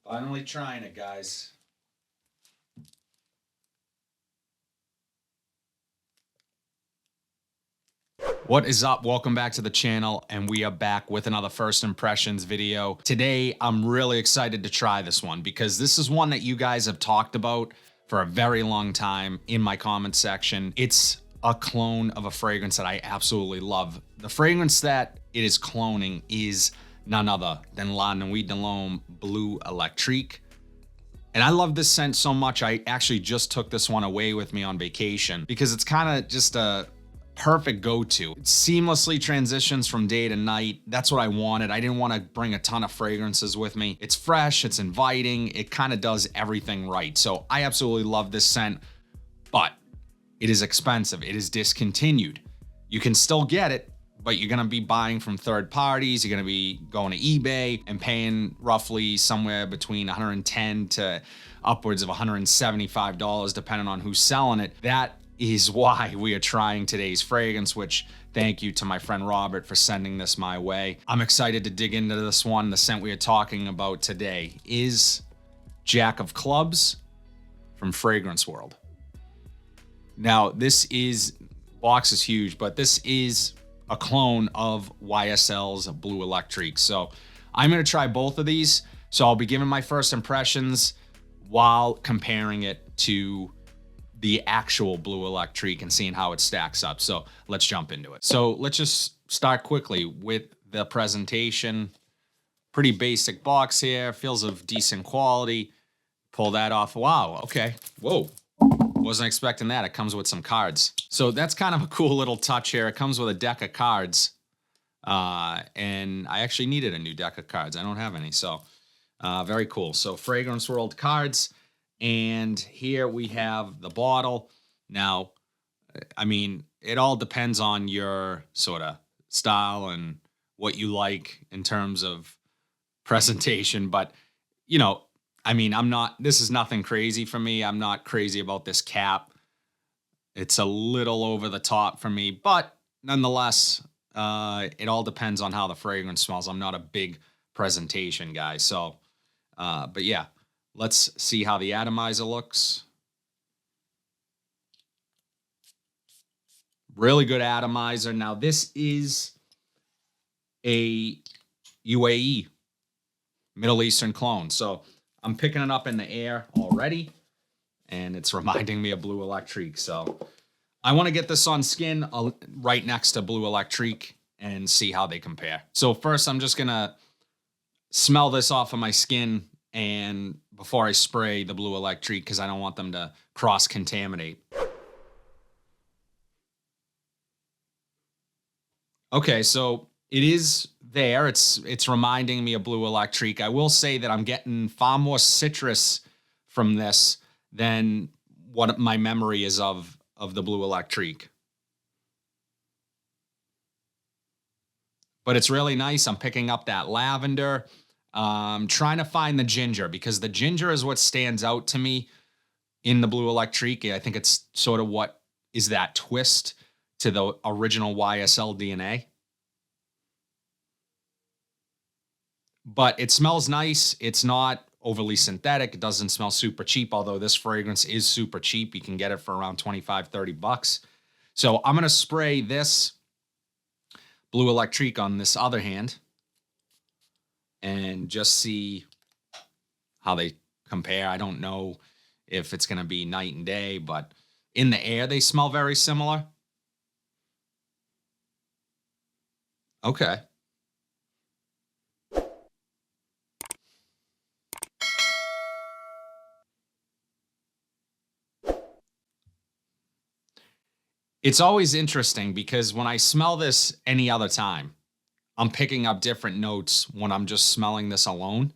Finally trying it, guys. What is up? Welcome back to the channel, and we are back with another first impressions video. Today, I'm really excited to try this one because this is one that you guys have talked about for a very long time in my comment section. It's a clone of a fragrance that I absolutely love. The fragrance that it is cloning is none other than La Nuit de l'Homme Bleu Electrique. And I love this scent so much, I actually just took this one away with me on vacation because it's kind of just a perfect go-to. It seamlessly transitions from day to night. That's what I wanted. I didn't want to bring a ton of fragrances with me. It's fresh, it's inviting, it kind of does everything right. So I absolutely love this scent, but it is expensive. It is discontinued. You can still get it, but you're gonna be buying from third parties. You're gonna be going to eBay and paying roughly somewhere between $110 to upwards of $175, depending on who's selling it. That is why we are trying today's fragrance, which thank you to my friend Robert for sending this my way. I'm excited to dig into this one. The scent we are talking about today is Jack of Clubs from Fragrance World. Now, box is huge, but this is a clone of YSL's Bleu Electrique. So I'm gonna try both of these. So I'll be giving my first impressions while comparing it to the actual Bleu Electrique and seeing how it stacks up. So let's jump into it. So let's just start quickly with the presentation. Pretty basic box here, feels of decent quality. Pull that off, wow, okay, whoa. Wasn't expecting that. It comes with some cards. So that's kind of a cool little touch here. It comes with a deck of cards. And I actually needed a new deck of cards. I don't have any, so very cool. So Fragrance World cards. And here we have the bottle. Now, I mean, it all depends on your sort of style and what you like in terms of presentation. But, you know, I mean, this is nothing crazy for me. I'm not crazy about this cap. It's a little over the top for me, but nonetheless, it all depends on how the fragrance smells. I'm not a big presentation guy. So, but yeah, let's see how the atomizer looks. Really good atomizer. Now, this is a UAE, Middle Eastern clone. So I'm picking it up in the air already, and it's reminding me of Bleu Electrique. So I want to get this on skin right next to Bleu Electrique and see how they compare. So first, I'm just going to smell this off of my skin and before I spray the Bleu Electrique, because I don't want them to cross-contaminate. Okay, so it is there. It's reminding me of Bleu Electrique. I will say that I'm getting far more citrus from this than what my memory is of the Bleu Electrique. But it's really nice. I'm picking up that lavender. Trying to find the ginger, because the ginger is what stands out to me in the Bleu Electrique. I think it's sort of what is that twist to the original YSL DNA. But it smells nice. It's not overly synthetic. It doesn't smell super cheap, although this fragrance is super cheap. You can get it for around 25, 30 bucks. So I'm going to spray this Bleu Electrique on this other hand and just see how they compare. I don't know if it's going to be night and day, but in the air, they smell very similar. Okay. It's always interesting because when I smell this any other time, I'm picking up different notes when I'm just smelling this alone.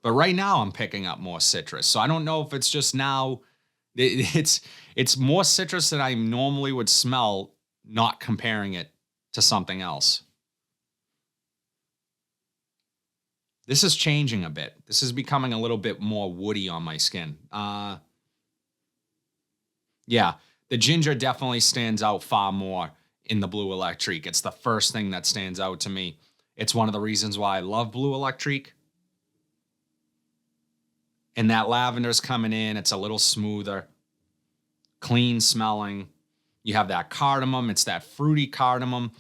But right now I'm picking up more citrus. So I don't know if it's just now, it's more citrus than I normally would smell, not comparing it to something else. This is changing a bit. This is becoming a little bit more woody on my skin. Yeah, the ginger definitely stands out far more in the Bleu Electrique. It's the first thing that stands out to me. It's one of the reasons why I love Bleu Electrique. And that lavender's coming in. It's a little smoother, clean smelling. You have that cardamom. It's that fruity cardamom.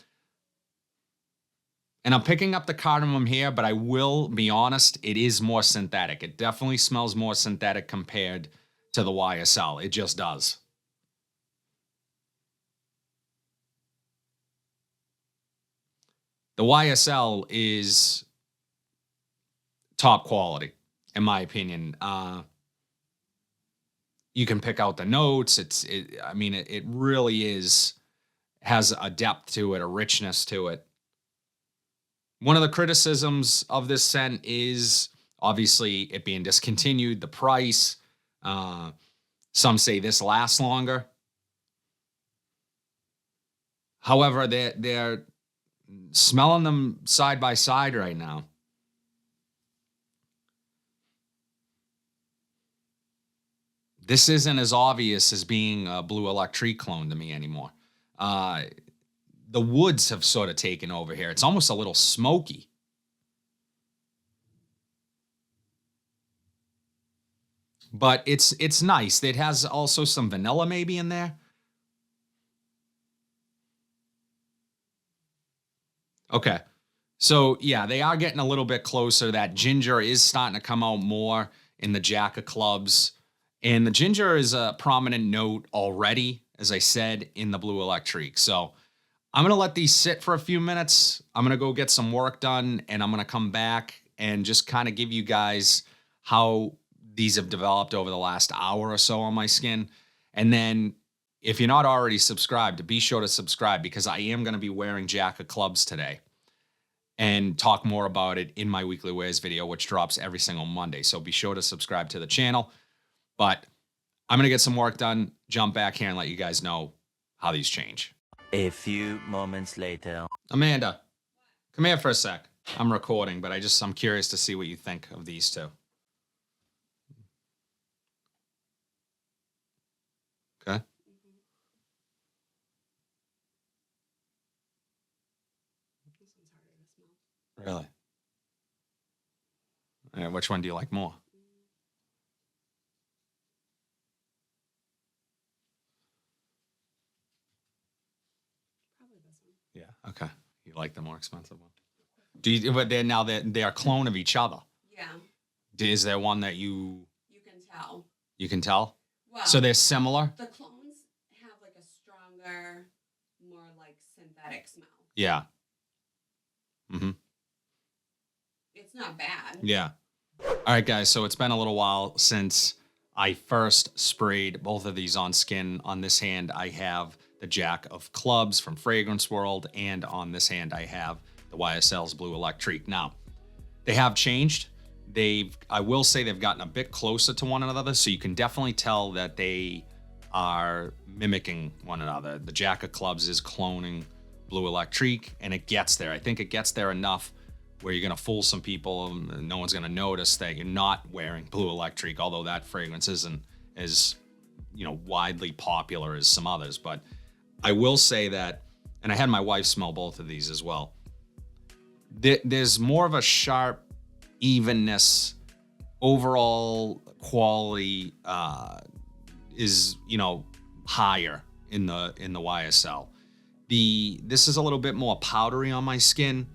And I'm picking up the cardamom here, but I will be honest, it is more synthetic. It definitely smells more synthetic compared to the YSL. It just does. The YSL is top quality, in my opinion. You can pick out the notes. It really has a depth to it, a richness to it. One of the criticisms of this scent is obviously it being discontinued, the price. Some say this lasts longer. However, they're smelling them side by side right now. This isn't as obvious as being a Bleu Electrique clone to me anymore. The woods have sort of taken over here. It's almost a little smoky. But it's nice. It has also some vanilla maybe in there. Okay. So yeah, they are getting a little bit closer. That ginger is starting to come out more in the Jack of Clubs. And the ginger is a prominent note already, as I said, in the Bleu Electrique. So I'm going to let these sit for a few minutes. I'm going to go get some work done, and I'm going to come back and just kind of give you guys how these have developed over the last hour or so on my skin. And then if you're not already subscribed, be sure to subscribe, because I am going to be wearing Jack of Clubs today and talk more about it in my weekly wears video, which drops every single Monday. So be sure to subscribe to the channel. But I'm going to get some work done, jump back here, and let you guys know how these change. A few moments later. Amanda, come here for a sec. I'm recording, but I'm curious to see what you think of these two. Okay. This one's harder to smell. Really? All right, which one do you like more? Probably this one. Yeah. Okay. You like the more expensive one? But they're a clone of each other. Yeah. Is there one that you can tell? You can tell? Well, So they're similar? the clones have like a stronger, more like synthetic smell. Yeah. Mm-hmm. It's not bad. Yeah. All right, guys. So it's been a little while since I first sprayed both of these on skin. On this hand, I have the Jack of Clubs from Fragrance World, and on this hand, I have the YSL's Bleu Electrique. Now, they have changed. I will say they've gotten a bit closer to one another, so you can definitely tell that they are mimicking one another. The Jack of Clubs is cloning Bleu Electrique, and it gets there. I think it gets there enough where you're going to fool some people and no one's going to notice that you're not wearing Bleu Electrique, although that fragrance isn't as, widely popular as some others. But I will say that, and I had my wife smell both of these as well, there's more of a sharp evenness. Overall quality is higher in the YSL. This is a little bit more powdery on my skin,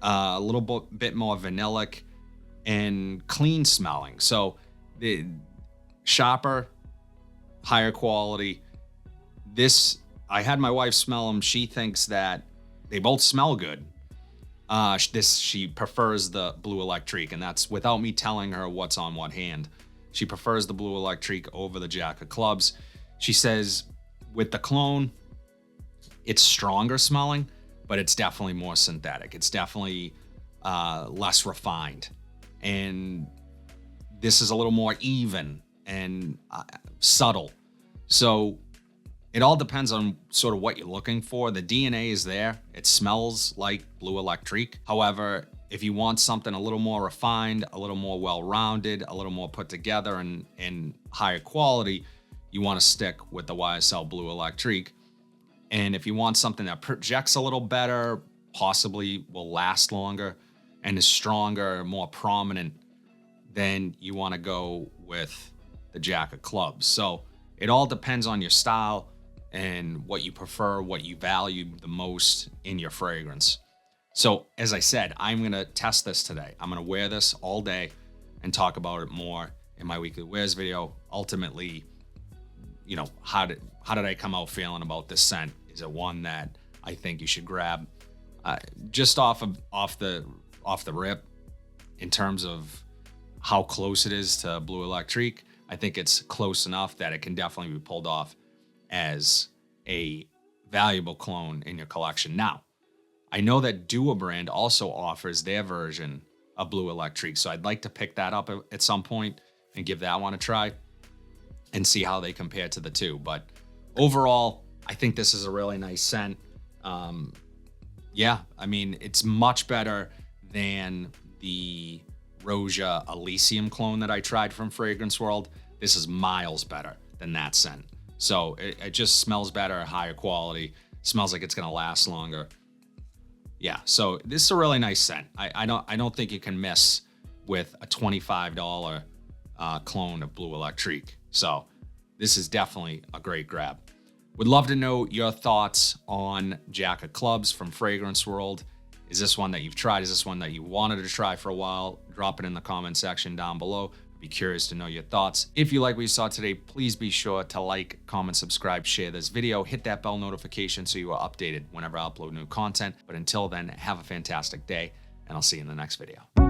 a little bit more vanillic and clean smelling. So the sharper, higher quality. I had my wife smell them. She thinks that they both smell good. She prefers the Bleu Electrique, and that's without me telling her what's on what hand. She prefers the Bleu Electrique over the Jack of Clubs. She says with the clone, it's stronger smelling, but it's definitely more synthetic. It's definitely less refined. And this is a little more even and subtle. So it all depends on sort of what you're looking for. The DNA is there. It smells like Bleu Electrique. However, if you want something a little more refined, a little more well-rounded, a little more put together and higher quality, you want to stick with the YSL Bleu Electrique. And if you want something that projects a little better, possibly will last longer and is stronger, more prominent, then you want to go with the Jack of Clubs. So it all depends on your style and what you prefer, what you value the most in your fragrance. So as I said, I'm going to test this today. I'm going to wear this all day and talk about it more in my weekly wears video. Ultimately, you know, how did I come out feeling about this scent? Is it one that I think you should grab? Just off the rip, in terms of how close it is to Bleu Electrique, I think it's close enough that it can definitely be pulled off as a valuable cologne in your collection. Now, I know that Dua brand also offers their version of Bleu Electrique, so I'd like to pick that up at some point and give that one a try and see how they compare to the two. But overall, I think this is a really nice scent. Yeah, I mean, it's much better than the Roja Elysium clone that I tried from Fragrance World. This is miles better than that scent. So it just smells better, higher quality, smells like it's gonna last longer. Yeah, so this is a really nice scent. I don't think you can miss with a $25 clone of Bleu Electrique. So this is definitely a great grab. Would love to know your thoughts on Jack of Clubs from Fragrance World. Is this one that you've tried? Is this one that you wanted to try for a while? Drop it in the comment section down below. I'd be curious to know your thoughts. If you like what you saw today, please be sure to like, comment, subscribe, share this video, hit that bell notification so you are updated whenever I upload new content. But until then, have a fantastic day, and I'll see you in the next video.